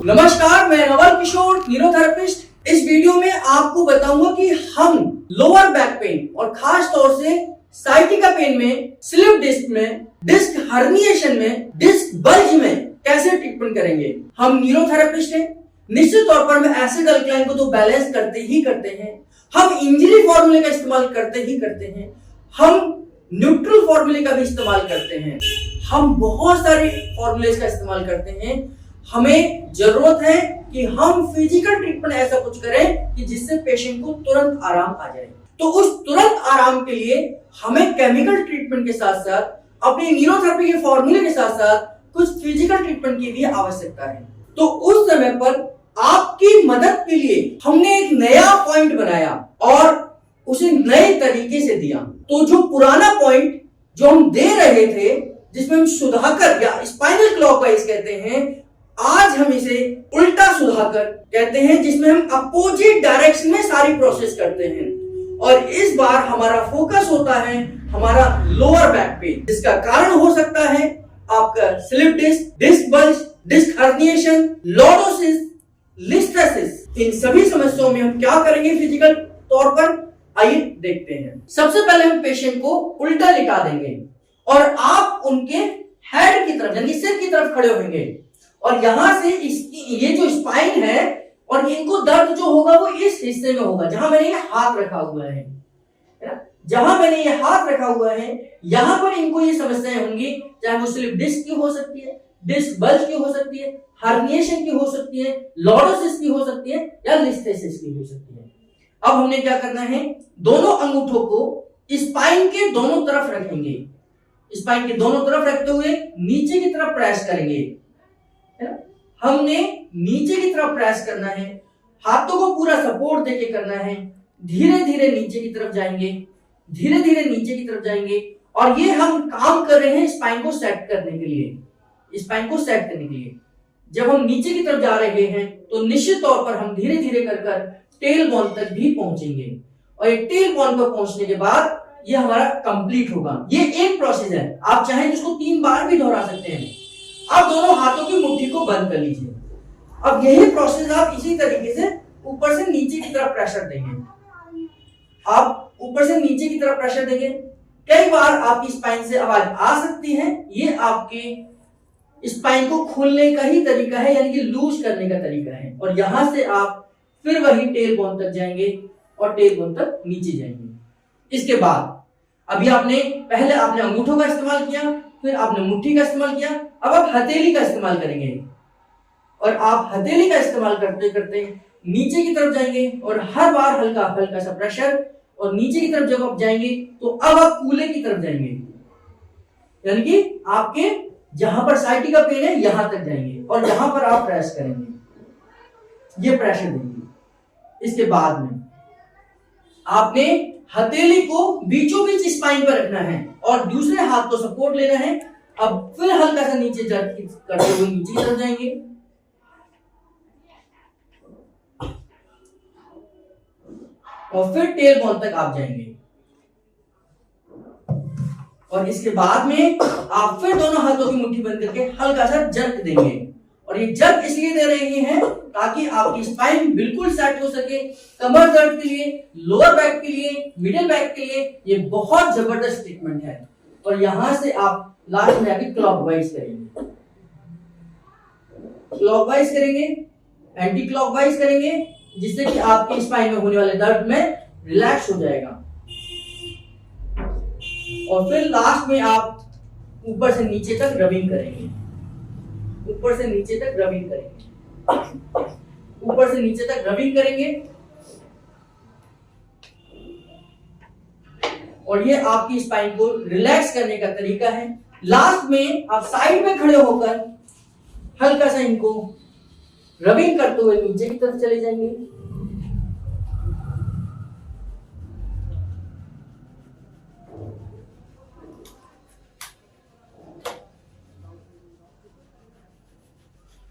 नमस्कार, मैं नवल किशोर, न्यूरोथेरेपिस्ट। इस वीडियो में आपको बताऊंगा कि हम लोअर बैक पेन और खास तौर से साइटिका पेन में, स्लिप डिस्क में, डिस्क हर्निएशन में, डिस्क बल्ज में कैसे ट्रीटमेंट करेंगे। हम न्यूरोथेरेपिस्ट हैं। निश्चित तौर पर हम एसिड अल्कलाइन को तो बैलेंस करते ही करते हैं, हम इंजरी फॉर्मूले का इस्तेमाल करते ही करते हैं, हम न्यूट्रल फॉर्मूले का भी इस्तेमाल करते हैं, हम बहुत सारे फॉर्मूले का इस्तेमाल करते हैं। हमें जरूरत है कि हम फिजिकल ट्रीटमेंट ऐसा कुछ करें कि जिससे पेशेंट को तुरंत आराम आ जाए। तो उस तुरंत आराम के लिए हमें केमिकल ट्रीटमेंट के साथ साथ अपनी न्यूरोथेरेपी के फॉर्मूले के साथ साथ कुछ फिजिकल ट्रीटमेंट की भी आवश्यकता है। तो उस समय पर आपकी मदद के लिए हमने एक नया पॉइंट बनाया और उसे नए तरीके से दिया। तो जो पुराना पॉइंट जो हम दे रहे थे, जिसमें हम सुधाकर या स्पाइनल क्लॉकवाइज कहते हैं, आज हम इसे उल्टा सुधाकर कहते हैं, जिसमें हम अपोजिट डायरेक्शन में सारी प्रोसेस करते हैं। और इस बार हमारा फोकस होता है हमारा लोअर बैक पेन, जिसका कारण हो सकता है आपका slip disc, disc bulge, disc herniation, lordosis, listhesis. इन सभी समस्याओं में हम क्या करेंगे फिजिकल तौर पर, आइए देखते हैं। सबसे पहले हम पेशेंट को उल्टा लिटा देंगे और आप उनके हेड की तरफ यानी सिर की तरफ खड़े होंगे और यहां से इसकी ये जो स्पाइन है और इनको दर्द जो होगा वो इस हिस्से में होगा जहां मैंने ये हाथ रखा हुआ है ना, जहां मैंने ये हाथ रखा हुआ है यहां पर इनको ये समस्याएं होंगी, चाहे वो स्लिप डिस्क की हो सकती है, डिस्क बल्ज की हो सकती है, हर्निएशन की हो सकती है, लॉर्डोसिस की हो सकती है या लिस्थेसिस की हो सकती है। अब हमने क्या करना है, दोनों अंगूठों को स्पाइन के दोनों तरफ रखेंगे, स्पाइन के दोनों तरफ रखते हुए नीचे की तरफ प्रेस करेंगे, है ना। हमने नीचे की तरफ प्रेस करना है, हाथों को पूरा सपोर्ट देके करना है, धीरे धीरे नीचे की तरफ जाएंगे, धीरे धीरे नीचे की तरफ जाएंगे। और ये हम काम कर रहे हैं स्पाइन को सेट करने के लिए, स्पाइन को सेट करने के लिए। जब हम नीचे की तरफ जा रहे हैं तो निश्चित तौर पर हम धीरे धीरे कर टेल बोन तक भी पहुंचेंगे और ये टेल बोन पर पहुंचने के बाद ये हमारा कंप्लीट होगा। ये एक प्रोसेस है, आप चाहें तो इसको 3 बार भी दोहरा सकते हैं। आप दोनों हाथों की मुट्ठी को बंद कर लीजिए। अब यही प्रोसेस आप इसी तरीके से ऊपर से नीचे की तरफ प्रेशर देंगे। आप ऊपर से नीचे की तरफ प्रेशर देंगे। कई बार आपकी स्पाइन से आवाज आ सकती है, ये आपके स्पाइन को खोलने का ही तरीका है, यानी कि लूज करने का तरीका है। और यहां से आप फिर वही टेल बोन तक जाएंगे और टेल बोन तक नीचे जाएंगे। इसके बाद अभी पहले आपने अंगूठों का इस्तेमाल किया, फिर आपने मुट्ठी का इस्तेमाल किया, अब आप हथेली का इस्तेमाल करेंगे और आप हथेली का इस्तेमाल करते करते नीचे की तरफ जाएंगे और हर बार हल्का हल्का सा प्रेशर। और नीचे की तरफ जब आप जाएंगे तो अब आप कूल्हे की तरफ जाएंगे, यानी कि आपके जहां पर साइटिका पेन है यहां तक जाएंगे और यहां पर आप प्रेस करेंगे, ये प्रेशर देंगे। इसके बाद में आपने हथेली को बीचों बीच स्पाइन पर रखना है और दूसरे हाथ को सपोर्ट लेना है। अब फिर हल्का सा नीचे करते हुए नीचे की तरफ जाएंगे और फिर टेल बोन तक आप जाएंगे और इसके बाद में आप फिर दोनों हाथों की मुट्ठी बंद करके हल्का सा जर्क देंगे। और ये जर्क इसलिए दे रहे हैं ताकि आपकी स्पाइन बिल्कुल सेट हो सके। कमर दर्द के लिए, लोअर बैक के लिए, मिडिल बैक के लिए ये बहुत जबरदस्त ट्रीटमेंट है। और यहां से आप लास्ट में आके क्लॉकवाइज करेंगे, क्लॉकवाइज करेंगे, एंटी क्लॉकवाइज करेंगे, जिससे कि आपके स्पाइन में होने वाले दर्द में रिलैक्स हो जाएगा। और फिर लास्ट में आप ऊपर से नीचे तक रबिंग करेंगे, ऊपर से नीचे तक रबिंग करेंगे, ऊपर से नीचे तक रबिंग करेंगे। और ये आपकी स्पाइन को रिलैक्स करने का तरीका है। लास्ट में आप साइड में खड़े होकर हल्का सा इनको रबिंग करते हुए नीचे की तरफ चले जाएंगे।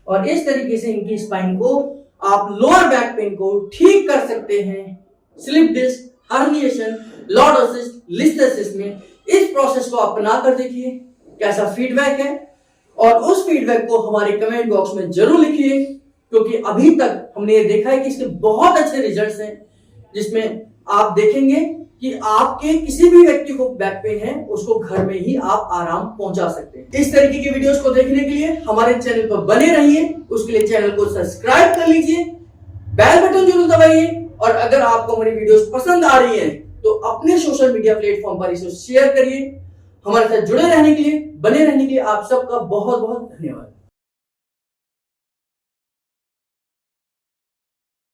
और इस तरीके से इनकी स्पाइन को आप लोअर बैक पेन को ठीक कर सकते हैं। स्लिप डिस्क, हर्निएशन, लॉर्डोसिस, लिस्थेसिस में इस प्रोसेस को अपना कर देखिए कैसा फीडबैक है और उस फीडबैक को हमारे कमेंट बॉक्स में जरूर लिखिए। क्योंकि अभी तक हमने ये देखा है कि इसके बहुत अच्छे रिजल्ट्स हैं, जिसमें आप देखेंगे कि आपके किसी भी व्यक्ति को बैक पेन है उसको घर में ही आप आराम पहुंचा सकते हैं। इस तरीके की वीडियोस को देखने के लिए हमारे चैनल पर बने रहिए, उसके लिए चैनल को सब्सक्राइब कर लीजिए, बेल बटन जरूर दबाइए, और अगर आपको हमारी वीडियोस पसंद आ रही हैं तो अपने सोशल मीडिया प्लेटफॉर्म पर इसे शेयर करिए। हमारे साथ जुड़े रहने के लिए, बने रहने के लिए आप सबका बहुत बहुत धन्यवाद।